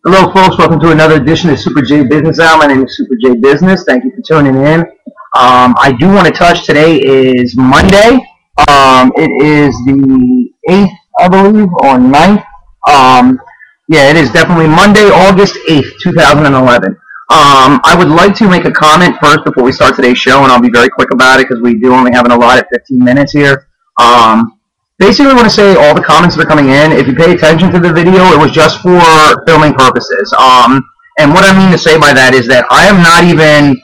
Hello, folks. Welcome to another edition of SuperJbusiness Hour. My name is SuperJbusiness. Thank you for tuning in. I do want to touch, today is Monday. It is the 8th, I believe, or 9th. Yeah, it is definitely Monday, August 8th, 2011. I would like to make a comment first before we start today's show, and I'll be very quick about it because we do only have an allotted 15 minutes here. Basically, I want to say all the comments that are coming in, if you pay attention to the video, it was just for filming purposes. And what I mean to say by that is that I am not even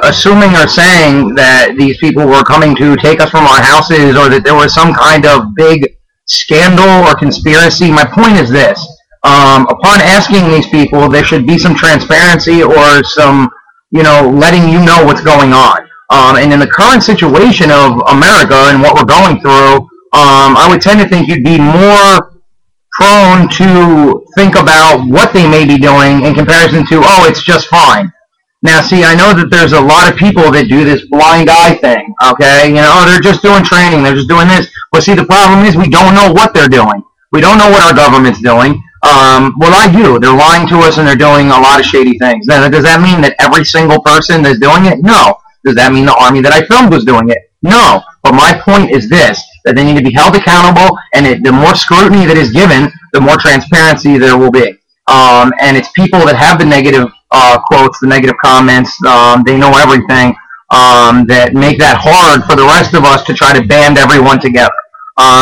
assuming or saying that these people were coming to take us from our houses or that there was some kind of big scandal or conspiracy. My point is this. Upon asking these people, there should be some transparency or some, letting you know what's going on. And in the current situation of America and what we're going through, I would tend to think you'd be more prone to think about what they may be doing in comparison to, oh, it's just fine. Now, see, I know that there's a lot of people that do this blind eye thing, okay? They're just doing training, they're just doing this. But see, the problem is we don't know what they're doing. We don't know what our government's doing. Well, I do. They're lying to us and they're doing a lot of shady things. Now, does that mean that every single person is doing it? No. Does that mean the army that I filmed was doing it? No. But my point is this, that they need to be held accountable, and the more scrutiny that is given, the more transparency there will be. And it's people that have the negative quotes, the negative comments, they know everything, that make that hard for the rest of us to try to band everyone together.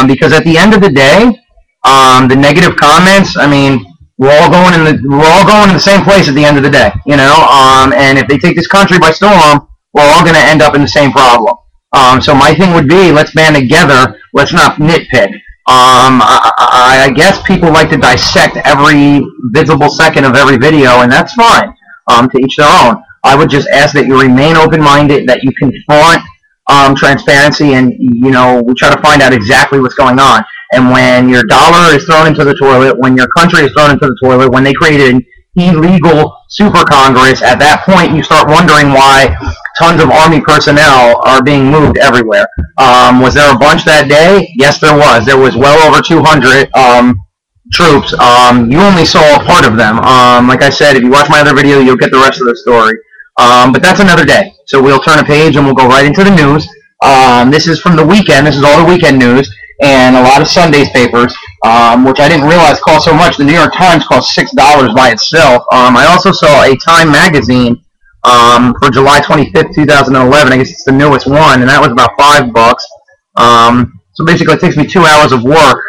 Because at the end of the day, the negative comments, I mean, we're all going in the same place at the end of the day, and if they take this country by storm, we're all going to end up in the same problem. So my thing would be, let's band together. Let's not nitpick. I guess people like to dissect every visible second of every video, and that's fine. To each their own. I would just ask that you remain open-minded, that you confront transparency, and we try to find out exactly what's going on. And when your dollar is thrown into the toilet, when your country is thrown into the toilet, when they created an illegal super Congress, at that point you start wondering why tons of Army personnel are being moved everywhere. Was there a bunch that day? Yes, there was. There was well over 200 troops. You only saw a part of them. Like I said, if you watch my other video, you'll get the rest of the story. But that's another day. So we'll turn a page and we'll go right into the news. This is from the weekend. This is all the weekend news. And a lot of Sunday's papers, which I didn't realize cost so much. The New York Times cost $6 by itself. I also saw a Time magazine for July 25th, 2011. I guess it's the newest one, and that was about $5. So basically it takes me 2 hours of work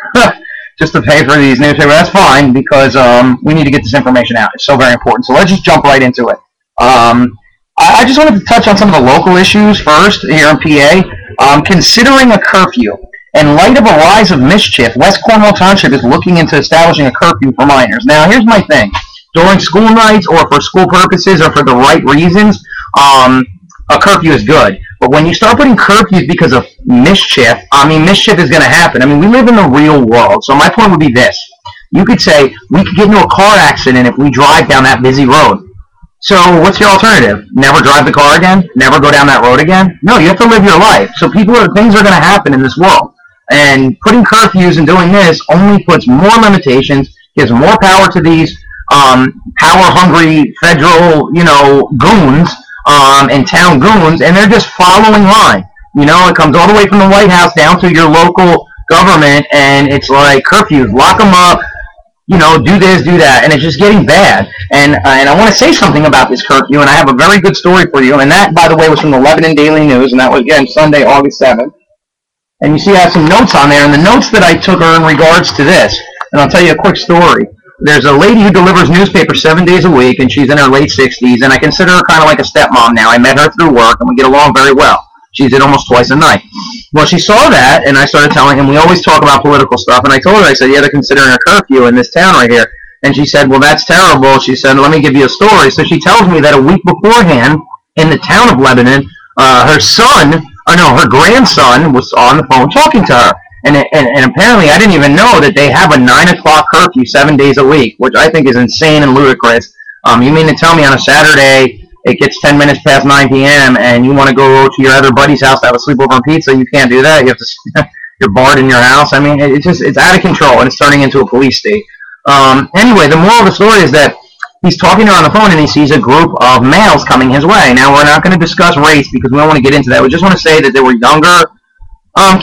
just to pay for these newspapers. That's fine, because we need to get this information out. It's so very important. So let's just jump right into it. I just wanted to touch on some of the local issues first here in PA. Considering a curfew. In light of a rise of mischief, West Cornwall Township is looking into establishing a curfew for minors. Now, here's my thing. During school nights or for school purposes or for the right reasons, a curfew is good. But when you start putting curfews because of mischief, mischief is going to happen. We live in the real world. So my point would be this. You could say, we could get into a car accident if we drive down that busy road. So what's your alternative? Never drive the car again? Never go down that road again? No, you have to live your life. So things are going to happen in this world. And putting curfews and doing this only puts more limitations, gives more power to these power-hungry federal, goons and town goons, and they're just following line. It comes all the way from the White House down to your local government, and it's like curfews, lock them up, do this, do that, and it's just getting bad. And I want to say something about this curfew, and I have a very good story for you, and that, by the way, was from the Lebanon Daily News, and that was, again, Sunday, August 7th. And you see I have some notes on there, and the notes that I took are in regards to this. And I'll tell you a quick story. There's a lady who delivers newspapers 7 days a week, and she's in her late 60s, and I consider her kind of like a stepmom now. I met her through work, and we get along very well. She's in almost twice a night. Well, she saw that, and I started telling him, we always talk about political stuff, and I told her, I said, yeah, they're considering a curfew in this town right here. And she said, well, that's terrible. She said, let me give you a story. So she tells me that a week beforehand, in the town of Lebanon, her grandson was on the phone talking to her. And apparently I didn't even know that they have a 9 o'clock curfew 7 days a week, which I think is insane and ludicrous. You mean to tell me on a Saturday it gets 10 minutes past 9 p.m. and you want to go to your other buddy's house to have a sleepover and pizza? You can't do that. You have to. You're barred in your house. It's out of control, and it's turning into a police state. Anyway, the moral of the story is that he's talking to her on the phone and he sees a group of males coming his way. Now, we're not going to discuss race because we don't want to get into that. We just want to say that they were younger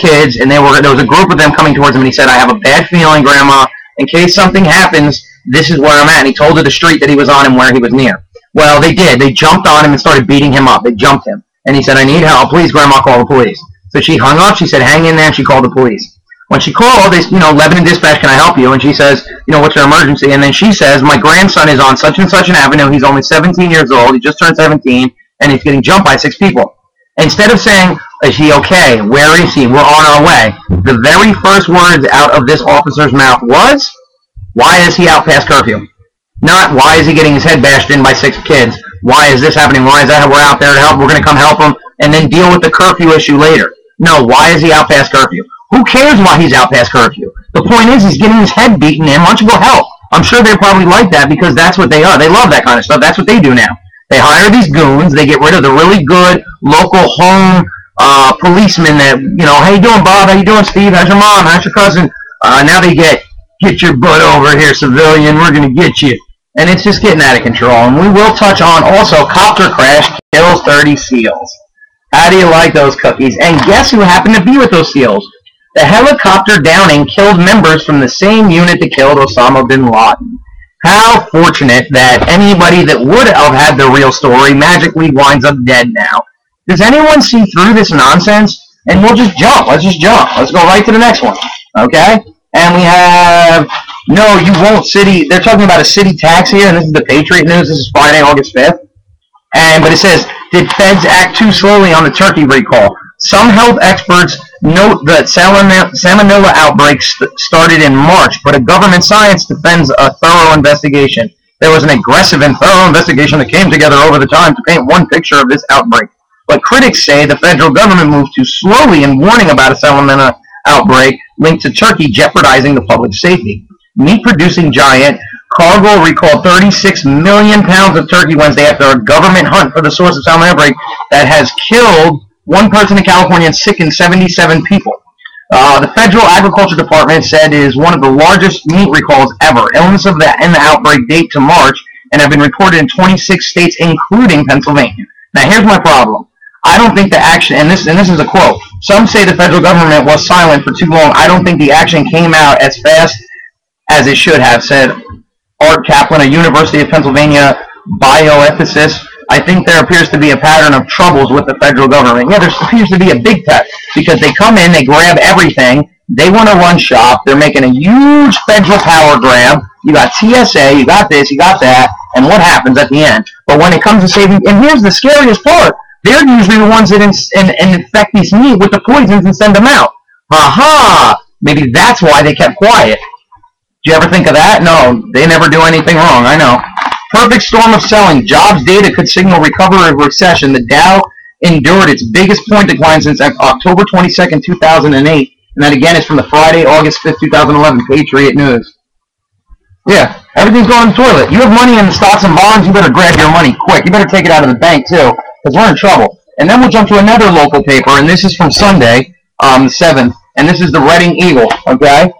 kids, and there was a group of them coming towards him, and he said, I have a bad feeling, Grandma. In case something happens, this is where I'm at. And he told her the street that he was on and where he was near. Well, they did. They jumped on him and started beating him up. They jumped him. And he said, I need help. Please, Grandma, call the police. So she hung up. She said, hang in there, and she called the police. When she called, they, Lebanon Dispatch, can I help you? And she says, what's your emergency? And then she says, my grandson is on such and such an avenue. He's only 17 years old. He just turned 17, and he's getting jumped by 6 people. Instead of saying, is he okay? Where is he? We're on our way. The very first words out of this officer's mouth was, why is he out past curfew? Not, why is he getting his head bashed in by 6 kids? Why is this happening? Why is that? We're out there to help. We're going to come help him and then deal with the curfew issue later. No, why is he out past curfew? Who cares why he's out past curfew? The point is he's getting his head beaten in. Why don't you go help? I'm sure they're probably like that because that's what they are. They love that kind of stuff. That's what they do now. They hire these goons. They get rid of the really good local home policemen that, how you doing, Bob? How you doing, Steve? How's your mom? How's your cousin? Now they get your butt over here, civilian. We're going to get you. And it's just getting out of control. And we will touch on also copter crash kills 30 SEALs. How do you like those cookies? And guess who happened to be with those SEALs? The helicopter downing killed members from the same unit that killed Osama bin Laden. How fortunate that anybody that would have had the real story magically winds up dead now. Does anyone see through this nonsense? And we'll just jump. Let's just jump. Let's go right to the next one. Okay? And we have, no, you won't city. They're talking about a city tax here, and this is the Patriot News. This is Friday, August 5th. But it says, did feds act too slowly on the turkey recall? Some health experts note that salmonella outbreaks started in March, but a government science defends a thorough investigation. There was an aggressive and thorough investigation that came together over the time to paint one picture of this outbreak. But critics say the federal government moved too slowly in warning about a salmonella outbreak linked to turkey jeopardizing the public safety. Meat-producing giant Cargill recalled 36 million pounds of turkey Wednesday after a government hunt for the source of salmonella outbreak that has killed one person in California and sickened 77 people. The Federal Agriculture Department said it is one of the largest meat recalls ever. Illness in the outbreak date to March and have been reported in 26 states, including Pennsylvania. Now, here's my problem. I don't think the action, and this is a quote, some say the federal government was silent for too long. I don't think the action came out as fast as it should have, said Art Kaplan, a University of Pennsylvania bioethicist. I think there appears to be a pattern of troubles with the federal government. Yeah, there appears to be a big pattern because they come in, they grab everything, they want to run shop, they're making a huge federal power grab. You got TSA, you got this, you got that, and what happens at the end? But when it comes to saving, and here's the scariest part, they're usually the ones that infect these meat with the poisons and send them out. Aha! Maybe that's why they kept quiet. Do you ever think of that? No, they never do anything wrong, I know. Perfect storm of selling. Jobs data could signal recovery of recession. The Dow endured its biggest point decline since October 22nd, 2008. And that again is from the Friday, August 5th, 2011 Patriot News. Yeah, everything's going in the toilet. You have money in the stocks and bonds, you better grab your money quick. You better take it out of the bank too, because we're in trouble. And then we'll jump to another local paper, and this is from Sunday, the 7th, and this is the Reading Eagle, okay?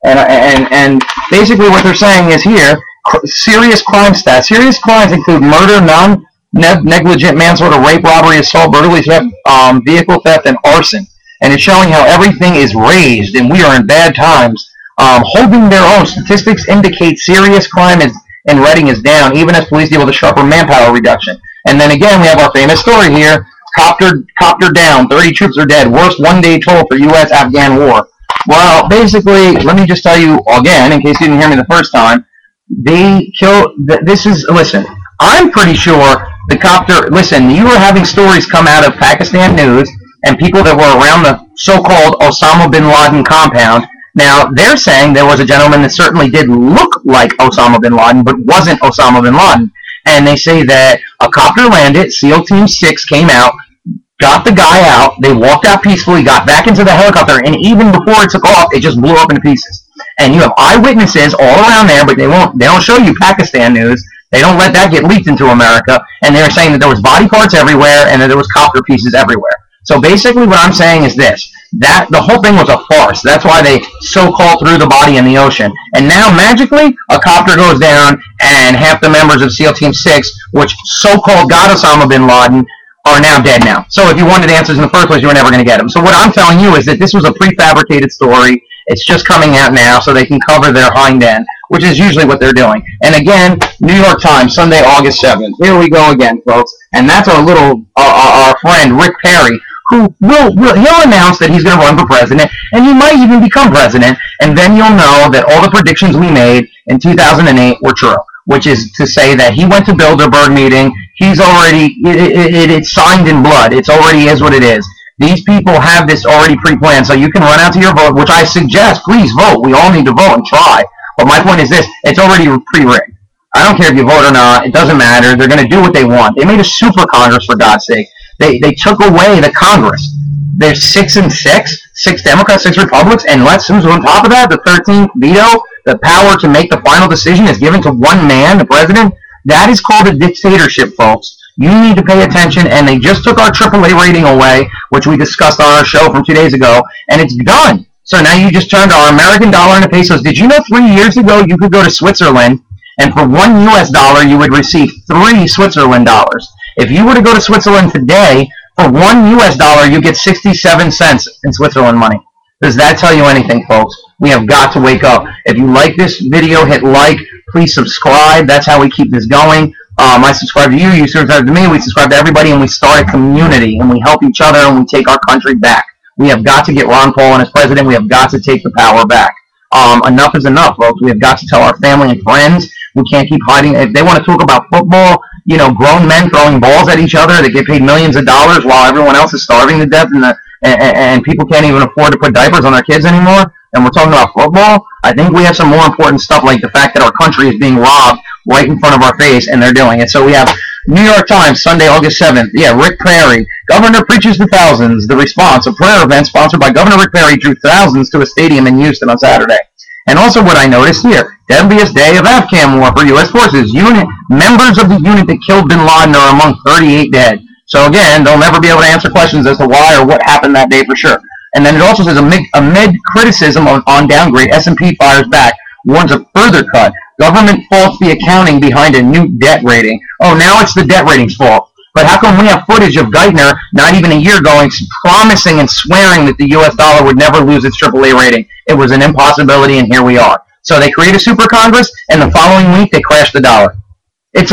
And basically what they're saying is here, serious crime stats. Serious crimes include murder, non-negligent manslaughter, rape, robbery, assault, burglary, theft, vehicle theft, and arson. And it's showing how everything is raised, and we are in bad times. Holding their own. Statistics indicate serious crime in Reading is down, even as police deal with a sharper manpower reduction. And then again, we have our famous story here. Copter down. 30 troops are dead. Worst one-day toll for U.S.-Afghan war. Well, basically, let me just tell you again, in case you didn't hear me the first time, they killed, listen, I'm pretty sure the copter, listen, you were having stories come out of Pakistan News and people that were around the so-called Osama bin Laden compound. Now, they're saying there was a gentleman that certainly did look like Osama bin Laden, but wasn't Osama bin Laden. And they say that a copter landed, SEAL Team 6 came out, got the guy out, they walked out peacefully, got back into the helicopter, and even before it took off, it just blew up into pieces. And you have eyewitnesses all around there, but they don't show you Pakistan News. They don't let that get leaked into America. And they're saying that there was body parts everywhere and that there was copter pieces everywhere. So basically what I'm saying is this, that the whole thing was a farce. That's why they so-called threw the body in the ocean. And now, magically, a copter goes down, and half the members of SEAL Team 6, which so-called got Osama bin Laden, are now dead now. So if you wanted answers in the first place, you were never going to get them. So what I'm telling you is that this was a prefabricated story. It's just coming out now so they can cover their hind end, which is usually what they're doing. And again, New York Times, Sunday, August 7th. Here we go again, folks. And that's our friend, Rick Perry, who he'll announce that he's going to run for president, and he might even become president, and then you'll know that all the predictions we made in 2008 were true, which is to say that he went to Bilderberg meeting. He's already, it's signed in blood. It's already is what it is. These people have this already pre-planned, so you can run out to your vote, which I suggest, please vote. We all need to vote and try. But my point is this, it's already pre-rigged. I don't care if you vote or not. It doesn't matter. They're going to do what they want. They made a super Congress, for God's sake. They took away the Congress. There's 6 and 6, 6 Democrats, 6 Republicans, and who's on top of that, the 13th veto, the power to make the final decision is given to one man, the president. That is called a dictatorship, folks. You need to pay attention, and they just took our AAA rating away, which we discussed on our show from 2 days ago, and it's done. So now you just turned our American dollar into pesos. Did you know 3 years ago you could go to Switzerland, and for $1 US you would receive 3 Switzerland dollars? If you were to go to Switzerland today, for $1 US you get 67 cents in Switzerland money. Does that tell you anything, folks? We have got to wake up. If you like this video, hit like. Please subscribe. That's how we keep this going. I subscribe to you, you subscribe to me, we subscribe to everybody, and we start a community, and we help each other, and we take our country back. We have got to get Ron Paul in as president. We have got to take the power back. Enough is enough, folks. We have got to tell our family and friends. We can't keep hiding. If they want to talk about football, you know, grown men throwing balls at each other that get paid millions of dollars while everyone else is starving to death, and people can't even afford to put diapers on their kids anymore, and we're talking about football, I think we have some more important stuff, like the fact that our country is being robbed right in front of our face, and they're doing it. So we have New York Times, Sunday, August 7th. Yeah, Rick Perry. Governor preaches to thousands. The response, a prayer event sponsored by Governor Rick Perry, drew thousands to a stadium in Houston on Saturday. And also what I noticed here, deadliest day of Afghan war for U.S. forces. Members of the unit that killed bin Laden are among 38 dead. So again, they'll never be able to answer questions as to why or what happened that day for sure. And then it also says amid criticism on downgrade, S&P fires back, warns a further cut. Government faults the accounting behind a new debt rating. Oh, now it's the debt rating's fault. But how come we have footage of Geithner, not even a year ago, promising and swearing that the U.S. dollar would never lose its AAA rating? It was an impossibility, and here we are. So they create a super Congress, and the following week they crash the dollar. It's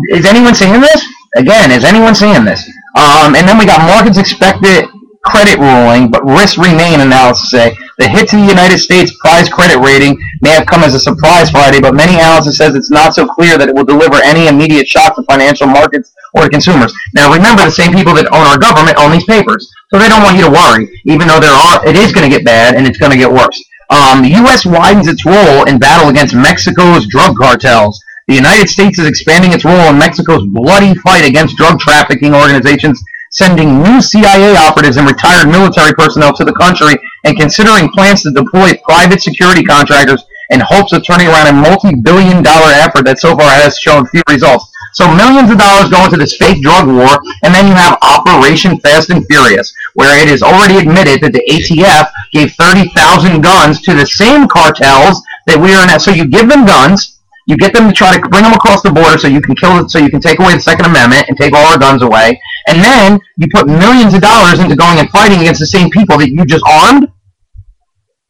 is anyone seeing this? Again, is anyone seeing this? And then we got markets expected credit ruling, but risks remain, analysts say. The hit to the United States prize credit rating may have come as a surprise Friday, but many analysts says it's not so clear that it will deliver any immediate shock to financial markets or to consumers. Now remember, the same people that own our government own these papers, so they don't want you to worry, even though it is going to get bad and it's going to get worse. The U.S. widens its role in battle against Mexico's drug cartels. The United States is expanding its role in Mexico's bloody fight against drug trafficking organizations, sending new CIA operatives and retired military personnel to the country, and considering plans to deploy private security contractors in hopes of turning around a multi-billion-dollar effort that so far has shown few results. So millions of dollars go into this fake drug war, and then you have Operation Fast and Furious, where it is already admitted that the ATF gave 30,000 guns to the same cartels that we are in. So you give them guns, you get them to try to bring them across the border so you can kill it, so you can take away the Second Amendment and take all our guns away, and then you put millions of dollars into going and fighting against the same people that you just armed?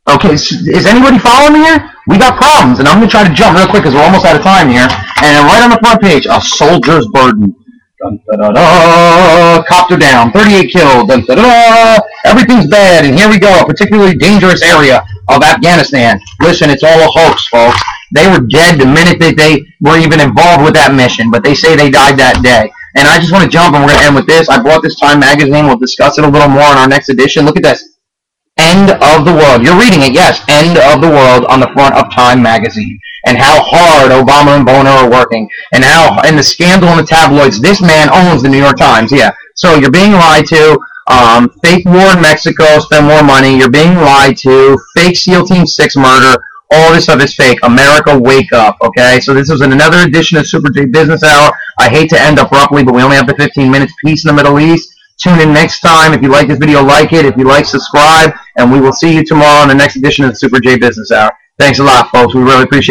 Okay, so is anybody following me here? We got problems, and I'm going to try to jump real quick because we're almost out of time here. And right on the front page, a soldier's burden. Dun, da, da, da, copter down, 38 killed, dun, da, da, da, everything's bad, and here we go, a particularly dangerous area of Afghanistan. Listen, it's all a hoax, folks. They were dead the minute that they were even involved with that mission, but they say they died that day. And I just want to jump, and we're going to end with this. I bought this Time magazine. We'll discuss it a little more in our next edition. Look at this. End of the world. You're reading it, yes. End of the world on the front of Time magazine. And how hard Obama and Bono are working. And how, in the scandal in the tabloids, this man owns the New York Times. Yeah. So you're being lied to. Fake war in Mexico, spend more money. You're being lied to. Fake SEAL Team 6 murder. All this stuff is fake. America, wake up, okay? So this was another edition of Super J Business Hour. I hate to end abruptly, but we only have the 15 minutes. Peace in the Middle East. Tune in next time. If you like this video, like it. If you like, subscribe. And we will see you tomorrow on the next edition of the Super J Business Hour. Thanks a lot, folks. We really appreciate it.